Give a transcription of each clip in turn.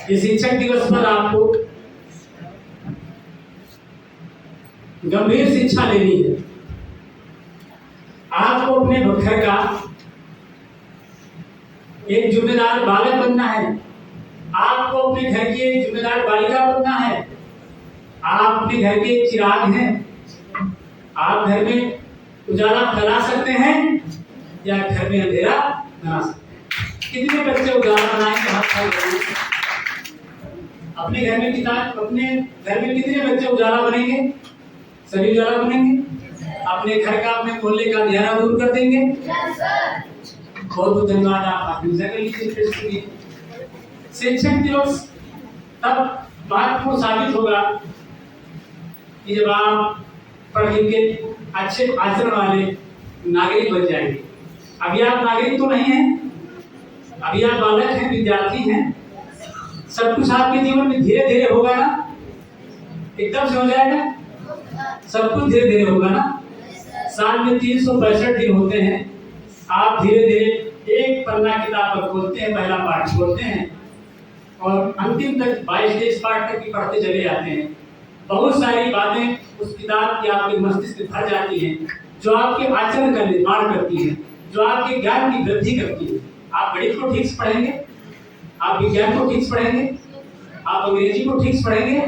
इस शिक्षक दिवस पर आपको गंभीर शिक्षा लेनी है। आपको अपने घर का एक जिम्मेदार बालक बनना है। आपको अपने घर की एक जिम्मेदार बालिका बनना है। आप अपने घर के एक चिराग हैं। आप घर में उजाला फैला सकते हैं या घर में अंधेरा बना सकते हैं। कितने बच्चे उजाला बनाएंगे? अपने घर में कितने बच्चे उजाला बनेंगे? सभी उजाला बनेंगे। अपने घर का, अपने मोहल्ले का अंधेरा दूर कर देंगे। बहुत बहुत धन्यवाद। आप हिंसा कर लीजिए। शिक्षक दिवस तब महत्वपूर्ण साबित होगा कि जब आप पढ़ लिख के अच्छे आचरण वाले नागरिक बन जाएंगे। अभी आप नागरिक तो नहीं हैं, अभी आप बालक हैं, विद्यार्थी हैं। सब कुछ आपके जीवन में धीरे धीरे होगा ना, एकदम से हो जाएगा? सब कुछ धीरे धीरे होगा ना। साल में 365 दिन होते हैं। आप धीरे धीरे एक पन्ना किताब पर खोलते हैं, पहला पाठ खोलते हैं और अंतिम तक 22 पाठ तक की पढ़ते चले जाते हैं। बहुत सारी बातें उस किताब की आपके मस्तिष्क में भर जाती हैं, जो आपके आचरण का निर्माण करती हैं, जो आपके ज्ञान की वृद्धि करती है। आप गणित को ठीक से पढ़ेंगे, आप विज्ञान को ठीक से पढ़ेंगे, आप अंग्रेजी को ठीक से पढ़ेंगे,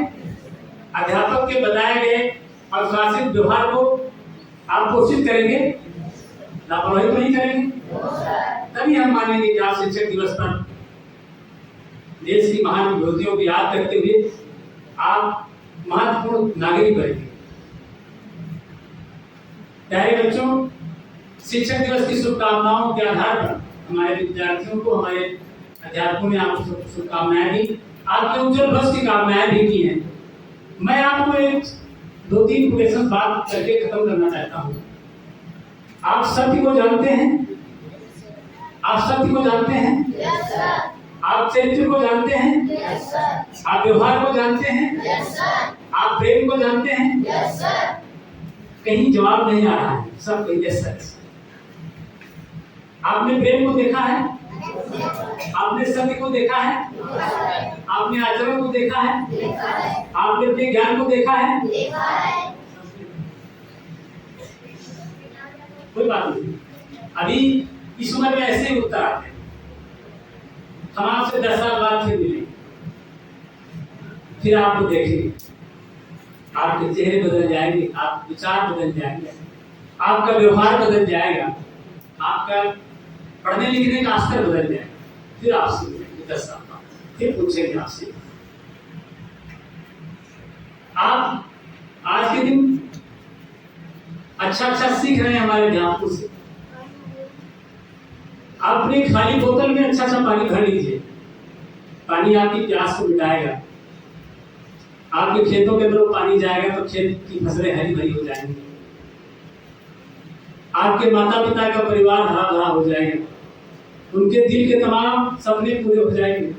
अध्यापक के बताए गए अनुशासित व्यवहार को आप कोशिश करेंगे, लापरवाही तो नहीं करेंगे। तभी हम मानेंगे कि आप शिक्षक दिवस पर देश की महान विभूतियों को याद करते हुए आप महत्वपूर्ण नागरिक बनेंगे। प्यारे बच्चों, शिक्षक दिवस की शुभकामनाओं के आधार पर हमारे विद्यार्थियों को हमारे अध्यापकों ने आपको शुभकामनाएं दी, आपके उज्जवल भविष्य की कामनाएं भी की हैं। मैं आपको एक 2-3 क्वेश्चन बात करके खत्म करना चाहता हूँ। आप सत्य को जानते हैं? आप सत्य को जानते हैं? yes, sir. आप चरित्र को जानते हैं? yes, sir. आप व्यवहार को जानते हैं? yes, sir. आप प्रेम को जानते हैं? yes, sir. कहीं जवाब नहीं आ रहा है, सब कहीं yes, sir. आपने प्रेम को देखा है? आपने सत्य को देखा है? आपने आचरण को देखा है? आपने अपने ज्ञान को देखा है? कोई बात नहीं। अभी इस उम्र में ऐसे ही उत्तर आते हैं। हम आपसे 10 साल बाद फिर मिलेंगे, फिर आपको देखेंगे, आपके चेहरे बदल जाएंगे, आप विचार बदल जाएंगे, आपका व्यवहार बदल जाएगा, आपका पढ़ने लिखने का स्तर बदल जाएगा। फिर आपसे मिलेंगे 10 साल बाद, फिर पूछेंगे आपसे। आप आज के दिन अच्छा सीख रहे हैं हमारे अध्यापकों से। आप अपनी खाली बोतल में अच्छा पानी भर लीजिए। पानी आपकी प्यास को मिटाएगा। आपके खेतों के अंदर पानी जाएगा तो खेत की फसलें हरी भरी हो जाएंगी। आपके माता पिता का परिवार हरा भरा हो जाएगा। उनके दिल के तमाम सपने पूरे हो जाएंगे।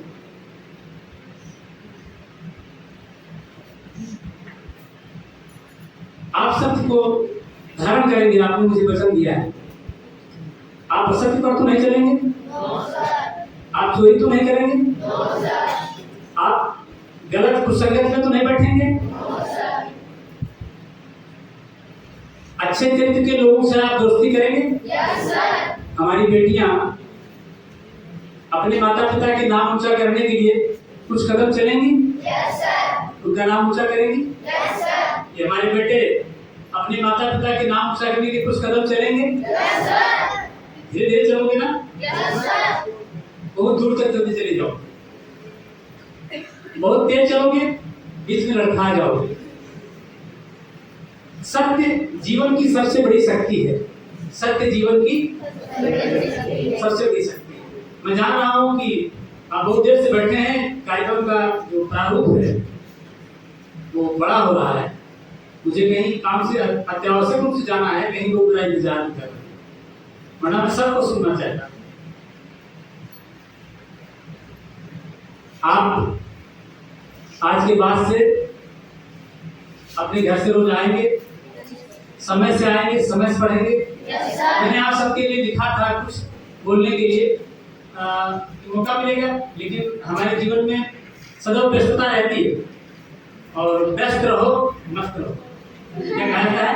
आप सत्य को धारण करेंगे। आपने मुझे वचन दिया है। आप असत्य पर तो नहीं चलेंगे? आप चोरी तो नहीं करेंगे? आप गलत कुसंगत में तो नहीं बैठेंगे? अच्छे चरित्र के लोगों से आप दोस्ती करेंगे? हमारी बेटियां अपने माता पिता के नाम ऊंचा करने के लिए कुछ कदम चलेंगी? उनका नाम ऊंचा करेंगी? ये हमारे बेटे अपने माता पिता के नाम ऊंचा करने के कुछ कदम चलेंगे? धीरे धीरे चलोगे ना? बहुत दूर तक चलते चले जाओ। बहुत तेज चलोगे, बीच में लड़खड़ा जाओगे। सत्य जीवन की सबसे बड़ी शक्ति है। सत्य जीवन की सबसे बड़ी शक्ति है। मैं जान रहा हूं कि आप बहुत देर से बैठे हैं। कार्यक्रम का जो प्रारूप है वो बड़ा हो रहा है। मुझे कहीं काम से अत्यावश्यक रूप से जाना है, कहीं लोग मेरा इंतजार कर रहे हैं, वरना मैं सबको सुनना चाहता हूं। आप आज के बाद से अपने घर से रोज आएंगे, समय से आएंगे, समय से पढ़ेंगे। मैंने आप सबके लिए लिखा था कुछ बोलने के लिए, मौका मिलेगा। लेकिन हमारे जीवन में सदैव व्यस्तता रहती है, और व्यस्त रहो मस्त रहो। क्या कहता है?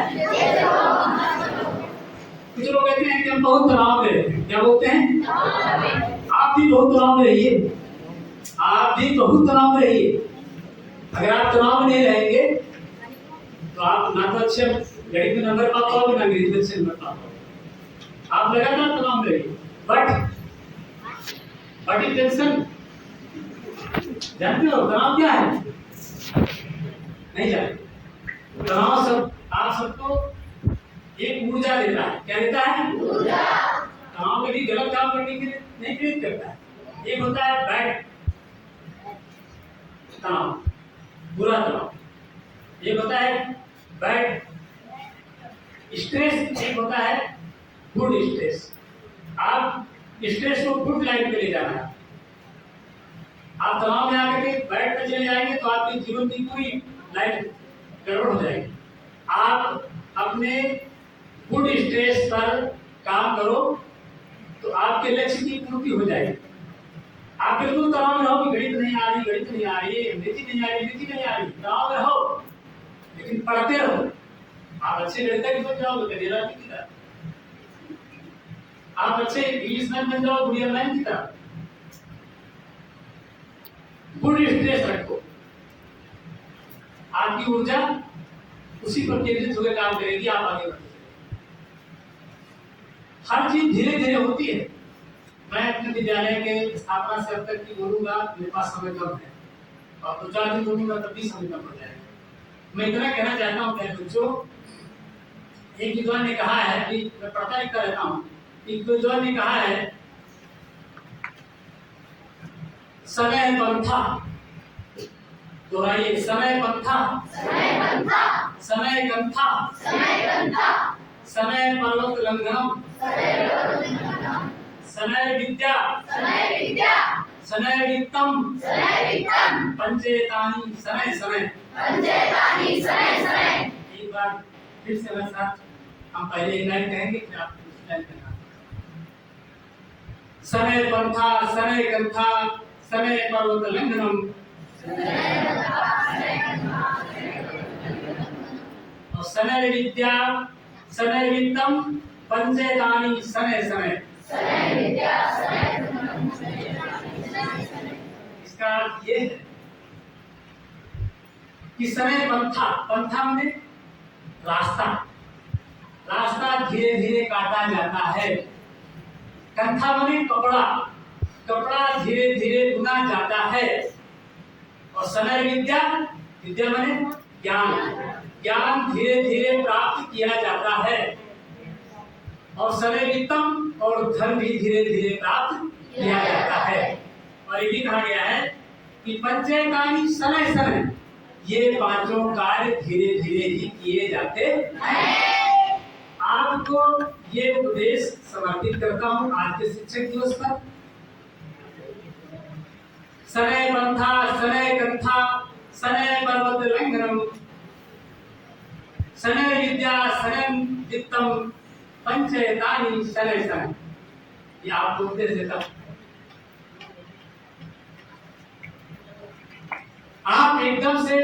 कुछ लोग कहते हैं कि हम बहुत तनाव में रहते हैं। क्या बोलते हैं? आप भी बहुत तनाव में रहिए, आप भी बहुत तनाव में रहिए। अगर आप तनाव में नहीं रहेंगे तो आप ना तो अच्छे गणित में नंबर पा पाओगे, ना अंग्रेजी में अच्छे नंबर पा पाओगे। आप लगातार तनाव में रहिए। बट इज टेंशन, जानते हो तनाव क्या है? नहीं जानते। तनाव सब आप सबको एक ऊर्जा देता है। क्या देता है? ऊर्जा। तनाव कभी गलत काम करने के लिए नहीं प्रेरित करता है। एक होता है बैड तनाव, बुरा तनाव। एक होता है बैड स्ट्रेस, एक होता है गुड स्ट्रेस। आप स्ट्रेस को गुड लाइन पे ले जाना है। आप तनाव में आकर के बैड पे चले जाएंगे तो आपके जीवन की पूरी लाइफ गड़बड़ हो जाएगी। आप अपने गुड स्ट्रेस पर काम करो तो आपके लक्ष्य की पूर्ति हो जाएगी। आप बिल्कुल तनाव में रहो कि गणित नहीं आ रही, गणित नहीं आ रही, अंग्रेजी नहीं आ रही, अंग्रेजी नहीं आ रही, तनाव में रहो, लेकिन पढ़ते रहो। आप अच्छे गणितज्ञ बन जाओगे, करियर की तरह। आप अच्छे इंग्लिशमैन बन जाओ, दुनिया मैन की तरह। गुड स्ट्रेस रखो, आपकी ऊर्जा उसी पर केंद्रित होकर काम करेगी, आप आगे बढ़ोगे। हर चीज धीरे धीरे होती है। मैं अपने विद्यालय के स्थापना से अब तक की बोलूंगा, मेरे पास समय कम है, और 2-4 दिन बोलूंगा तब भी समय कम हो जाएगा। मैं इतना कहना चाहता हूँ मेरे बच्चों, एक विद्वान ने कहा है कि मैं पढ़ता लिखता रहता हूँ, एक विद्वान ने कहा है समय पंथा, दोहराइए, समय पंथा, समय पंथा, समय गंथा, समय गंथा, समय पर्वत लंघनम, समय विद्या, समय विद्या, समय वित्तम, समय वित्तम, पंचेतानि समय समय, पंचेतानि समय समय। एक बार फिर से मेरे साथ हम पहले एक लाइन कहेंगे, फिर आप दूसरी लाइन कहना। समय पंथा, समय गंथा, समय पर्वत लंघनम, और समय विद्या, समय वित्तम, पंचेतानि समय समय। इसका अर्थ ये है कि समय पंथा, पंथा में रास्ता, रास्ता धीरे धीरे काटा जाता है। कंथा माने कपड़ा, कपड़ा धीरे धीरे बुना जाता है। और समय विद्या, विद्या माने ज्ञान, ज्ञान धीरे धीरे प्राप्त किया जाता है। और समय वित्तम, और धन भी धीरे धीरे प्राप्त किया जाता है। और ये भी कहा गया है कि पंचेतानि समय समय, ये पांचों कार्य धीरे धीरे ही किए जाते हैं। आपको ये उपदेश समर्पित करता हूँ आज के शिक्षक दिवस पर। समय पंथा, समय गंथा, समय पर्वत लंघनम, समय विद्या, समय वित्तम, पंचेतानि समय समय। ये आपको उपदेश देता हूं। आप एकदम से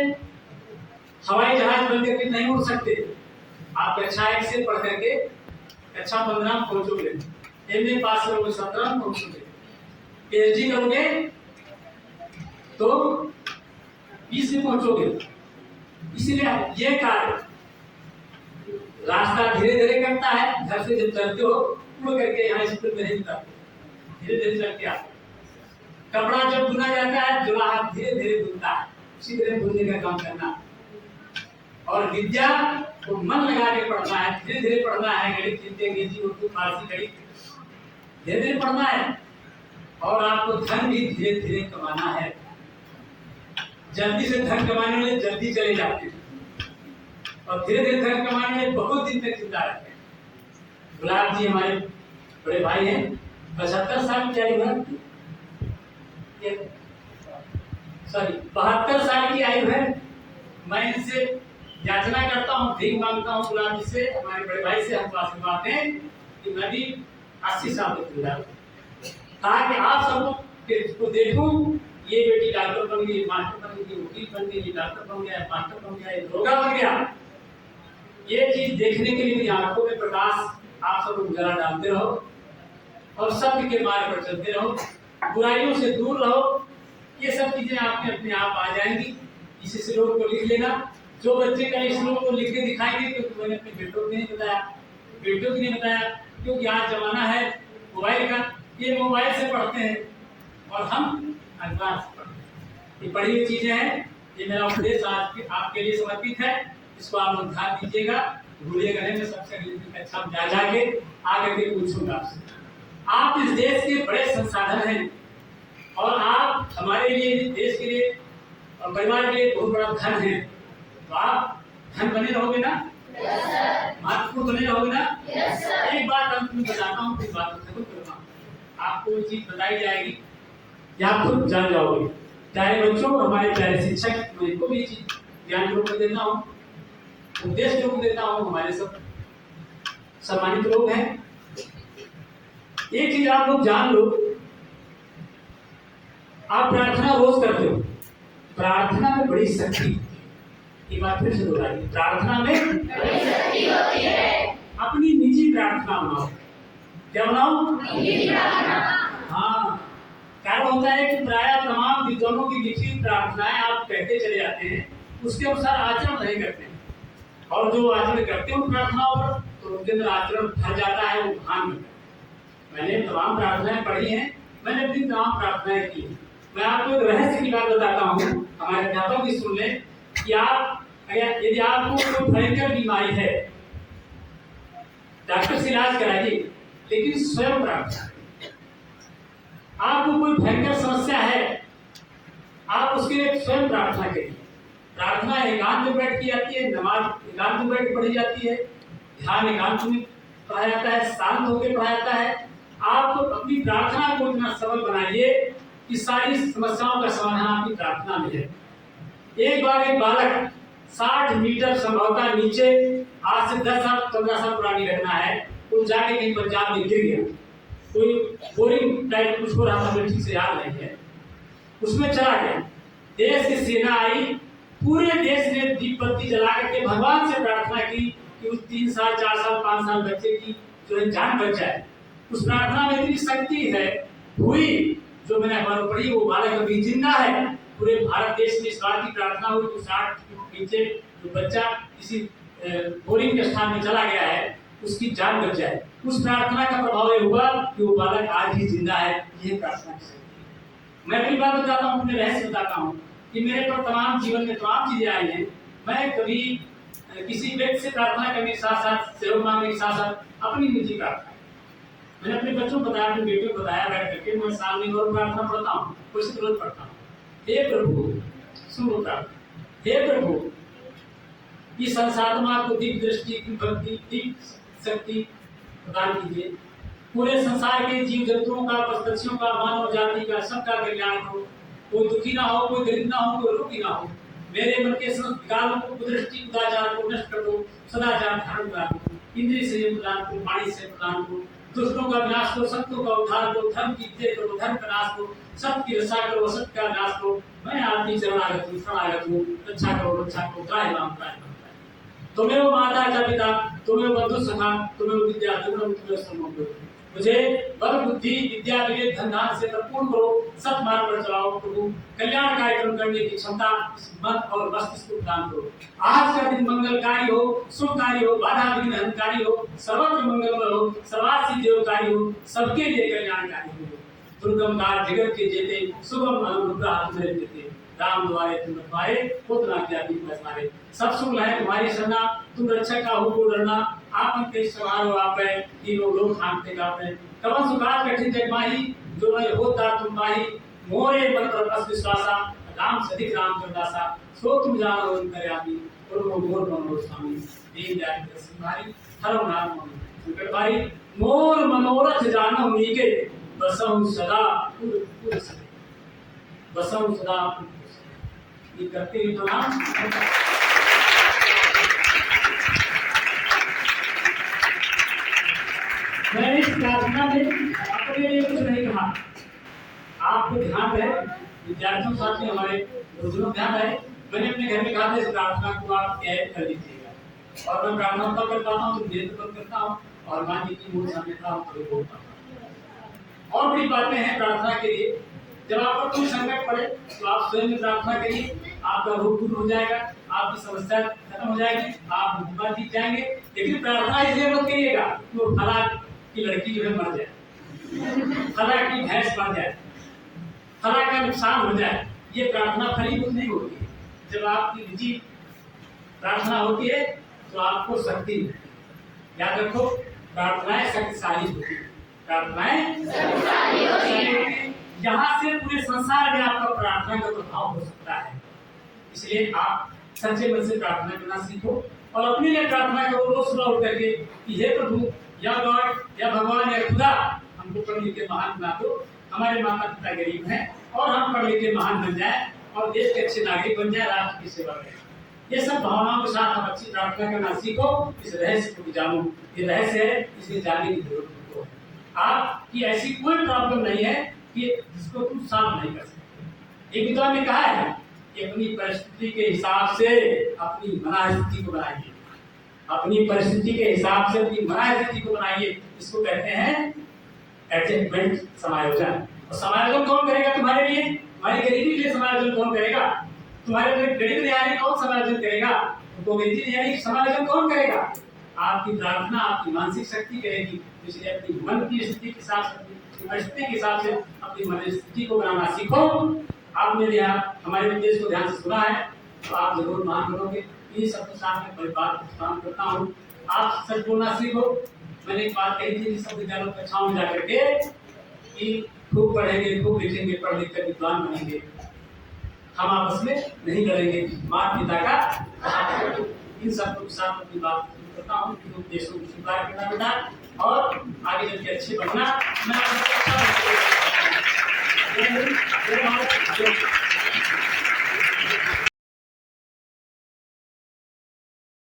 हवाई जहाज बन करके नहीं उड़ सकते। आप कक्षा 1 से पढ़ करके कक्षा 15 में पहुंचोगे, MA पास करोगे 17 में पहुंचोगे, PhD करोगे तो 20 में पहुंचोगे। इसलिए ये कार्य रास्ता धीरे धीरे करता है। घर से जब चलते हो उड़ करके यहाँ स्कूल में नहीं उतरते, धीरे धीरे चल के आते। कपड़ा जब बुना जाता है, जुलाहा धीरे धीरे बुनता है, उसी तरह बुनने का काम करना। और विद्या को मन लगा के पढ़ना है, धीरे धीरे पढ़ना है। गणित, हिंदी, अंग्रेजी, उर्दू, फारसी, गणित धीरे धीरे पढ़ना है। और आपको धन भी धीरे धीरे कमाना है। जल्दी से धन कमाने वाले जल्दी चले जाते हैं, और धीरे धीरे धन कमाने वाले बहुत दिन तक जिंदा रहते हैं। गुलाब जी हमारे बड़े भाई हैं, 75 साल की आयु है, सॉरी 72 साल की आयु है। मैं इनसे याचना करता हूँ, भीख मांगता हूँ गुलाब जी से, हमारे बड़े भाई से हम आशीर्वाद हैं कि मैं भी 80 साल तक जिंदा रहूं, ताकि आप सबको देखूं ये बेटी डॉक्टर बन गई, मास्टर बन गई, वकील बन गई, डॉक्टर बन गया, मास्टर बन गया, दरोगा बन गया। ये चीज देखने के लिए मेरी आंखों में प्रकाश आप सब उजाला डालते रहो और सत्य के मार्ग पर चलते रहो, बुराइयों से दूर रहो। ये सब चीजें आप में अपने आप आ जाएंगी। इस श्लोक को लिख लेना। जो बच्चे का इस श्लोक को लिख के दिखाएंगे, क्योंकि मैंने अपने बेटों को नहीं बताया, बेटियों को नहीं बताया, क्योंकि आज जमाना है मोबाइल का, ये मोबाइल से पढ़ते हैं और हम अखबार से पढ़ते हैं। ये पढ़ी हुई चीजें हैं। ये मेरा उपदेश आज आपके लिए समर्पित है। इसको आप ध्यान दीजिएगा, भूलिएगा नहीं। मैं सबसे अच्छा जा जाके आकर के पूछूंगा आपसे। आप इस देश के बड़े संसाधन हैं और आप हमारे लिए, देश के लिए और परिवार के लिए बहुत बड़ा धन है। तो आप धन बने रहोगे ना? महत्वपूर्ण बने रहोगे ना? एक बात अंत में बताता हूँ, फिर बात खत्म करता हूँ। आपको ये चीज बताई जाएगी कि आप खुद जान जाओगे। प्यारे बच्चों, हमारे प्यारे शिक्षक, मैं इनको भी चीज ज्ञान रूप में देता हूँ, उपदेश रूप में देता हूँ। हमारे सब सम्मानित लोग हैं। एक चीज आप लोग जान लो, आप प्रार्थना रोज करते हो, प्रार्थना में बड़ी शक्ति। ये बात फिर से दोहराइए, प्रार्थना में बड़ी शक्ति होती है। अपनी निजी प्रार्थना बनाओ। क्या बनाओ? निजी प्रार्थना। हाँ, कारण होता है कि प्राय तमाम विद्वानों की लिखित प्रार्थनाएं आप कहते चले जाते हैं, उसके अनुसार आचरण नहीं करते हैं। और जो आचरण करते हैं उन प्रार्थनाओं पर, तो उनके अंदर आचरण भर जाता है, वो भान में। मैंने तमाम प्रार्थनाएं पढ़ी हैं, मैंने अपनी तमाम प्रार्थनाएं की। मैं आपको एक रहस्य की बात बताता हूँ, हमारे अध्यापक भी सुन लें कि आप अगर यदि आपको कोई भयंकर बीमारी है, डॉक्टर से इलाज कराइए, लेकिन स्वयं प्रार्थना। आपको कोई भयंकर समस्या है, आप उसके लिए स्वयं प्रार्थना करिए। प्रार्थना एकांत में बैठ की जाती है, नमाज एकांत में बैठ पढ़ी जाती है, ध्यान एकांत में पढ़ा जाता है, शांत होकर पढ़ा जाता है। आप अपनी प्रार्थना को इतना सरल बनाइए कि सारी समस्याओं का समाधान आपकी प्रार्थना में है। एक बार एक बालक 60 मीटर संभवतः नीचे, आज से 10 साल 15 साल पुरानी घटना है, वो जाके कहीं पंजाब में गिर गया। कोई बोरिंग टाइप कुछ हो रहा था, मुझे ठीक से याद नहीं है, उसमें चला गया। देश की सेना आई, पूरे देश ने दीप बत्ती जला करके भगवान से प्रार्थना की कि उस 3 साल 4 साल 5 साल बच्चे की जो है जान बच जाए। उस प्रार्थना में इतनी शक्ति है हुई, जो मैंने अखबार में पढ़ी, वो बालक अभी जिंदा है। पूरे भारत देश में इस बात की प्रार्थना हुई कि 60 फीट नीचे जो बच्चा किसी बोरिंग के स्थान में चला गया है, उसकी जान बच जाए। उस प्रार्थना का प्रभाव ये हुआ कि वो बालक आज भी जिंदा है। ये प्रार्थना की शक्ति। मैं अपनी बात बताता हूँ, अपने रहस्य बताता हूँ कि मेरे पर तमाम जीवन में तमाम चीजें आई हैं। मैं कभी किसी व्यक्ति से प्रार्थना करने के साथ साथ, सहयोग मांगने के साथ साथ अपनी निजी प्रार्थना, मैंने अपने बच्चों को बताया, अपनी बेटियों को बताया, बैठ करके मैं सामने और प्रार्थना पढ़ता हूँ, कुछ रोज पढ़ता हूँ। हे प्रभु, सुनो प्रार्थना। हे प्रभु, इस संसाधना को दिव्य दृष्टि की भक्ति, दिव्य शक्ति प्रदान कीजिए। पूरे संसार के जीव जंतुओं का, पशुपक्षियों का, मानव जाति का, सबका कल्याण हो। कोई दुखी ना हो, कोई गरीब ना हो, कोई रोगी ना हो। मेरे मन के संस्कारों को, कुदृष्टि, कुदाचार को नष्ट कर दो। सदाचार धारण प्रदान करो, इंद्रिय संयम प्रदान करो, वाणी से प्रदान करो। दुष्टों का विनाश करो, सत्यों का उद्धार करो। धर्म की विजय करो, धर्म का नाश करो। सत्य की रक्षा करो, असत्य का नाश करो। मैं आपकी शरणागत हूँ, रक्षा करो, रक्षा करो। त्राहि माम, त्राहि माम। तुम्हें वो माता का पिता, तुम्हें वो बंधु सखा, तुम्हें वो विद्या, तुम्हें वो समझो। मुझे बल बुद्धि विद्या विवेक धन धान से परिपूर्ण करो, सत मार्ग पर चलाओ प्रभु। कल्याण कार्यक्रम करने की क्षमता मन और मस्तिष्क को प्रदान करो। आज का दिन मंगलकारी हो, शुभकारी हो, बाधा विघ्न हनकारी हो, सर्वत्र मंगलमय हो, सर्वार्थ सिद्धिकारी हो, सबके लिए कल्याणकारी हो। दुर्गम काल जगत के जेते, शुभम अनुग्रह तुम्हारे देते। राम द्वारे तुम रखवारे, पुत्र आज्ञा दीप बसवारे। सब सुख है तुम्हारी शरणा, तुम रक्षक का हो को डरना। आपन के समारो आपे, तीनों लोग हाँकते गापे। कवन सुखात कठिन जग माही, जो नहीं होता तुम माही। मोरे मन पर बस विश्वासा, राम सदिक राम करदासा। सो तुम जानो अंतर्यामी, और मोर मनोर स्वामी। दीन दयाल सिंहारी, हरम नाम संकट भारी। मोर मनोरथ जानो मीके, बसहु सदा पुर सके। बसहु सदा पुर सके। ये करते ही तो नाम। मैंने इस प्रार्थना में अपने लिए कुछ नहीं कहा, आपको ध्यान है विद्यार्थियों के साथ में हमारे बुजुर्ग ध्यान रहे, मैंने अपने घर में कहा था इस प्रार्थना को आप ऐड कर लीजिएगा। और मैं प्रार्थना तब कर पाता हूँ तो नेत्र बंद करता हूँ और मान जी की मूल सामने था तो बोलता हूँ। और बड़ी बातें हैं प्रार्थना के लिए, जब आपको कोई संकट पड़े तो आप स्वयं प्रार्थना करिए, आपका रोग दूर हो जाएगा, आपकी समस्या खत्म हो जाएगी, आप बीमार जीत जाएंगे। लेकिन प्रार्थना इसलिए मत करिएगा कि वो फला की लड़की जो है मर जाए, फला की भैंस मर जाए, फला का नुकसान हो जाए। ये प्रार्थना फलीभूत नहीं होती है। जब आपकी निजी प्रार्थना होती है तो आपको शक्ति मिलती है। याद रखो, प्रार्थनाएं शक्तिशाली होती है, प्रार्थनाएं शक्तिशाली होती है। यहाँ से पूरे संसार में आपका प्रार्थना का प्रभाव हो सकता है। इसलिए आप सच्चे मन से प्रार्थना करना सीखो और अपने लिए प्रार्थना करो रोज सुबह उठ करके कि हे प्रभु या गॉड या भगवान या खुदा, हमको पढ़ लिख के महान बना दो। हमारे माता पिता गरीब हैं और हम पढ़ लिख के महान बन जाए और देश के अच्छे नागरिक बन जाए, राष्ट्र की सेवा करें। ये सब भावनाओं के साथ आप अच्छी प्रार्थना करना सीखो, इस रहस्य को जानो। ये रहस्य है, इसलिए जानने की जरूरत है। आपकी ऐसी कोई प्रॉब्लम नहीं है कि जिसको तुम सॉल्व नहीं कर सकते। एक विद्वान ने कहा है कि अपनी परिस्थिति के हिसाब से अपनी मनस्थिति को बनाइए, अपनी परिस्थिति के हिसाब से अपनी मनस्थिति को बनाइए। इसको कहते हैं एडजस्टमेंट, समायोजन। और समायोजन कौन करेगा तुम्हारे लिए? तुम्हारी गरीबी के लिए समायोजन कौन करेगा? तुम्हारे लिए गरीब तैयारी कौन समायोजन करेगा? तो गरीबी तैयारी समायोजन कौन करेगा? आपकी प्रार्थना, आपकी मानसिक शक्ति करेगी। इसलिए अपनी मन की स्थिति के हिसाब से, परिस्थिति के हिसाब से अपनी मनस्थिति को बनाना सीखो। आपने यहाँ हमारे उपदेश को ध्यान से सुना है तो आप जरूर मान करोगे। ये सबके साथ में बड़ी बात काम करता हूँ, आप सच बोलना सीखो। मैंने एक बात कही थी सब विद्यालयों कक्षाओं में जाकर के कि खूब पढ़ेंगे, खूब लिखेंगे, पढ़ लिख कर विद्वान बनेंगे, हम आपस में नहीं लड़ेंगे, माता पिता का इन सब के साथ अपनी बात करता हूँ कि उपदेशों को स्वीकार करना बेटा और आगे चल के अच्छे बनना। मैं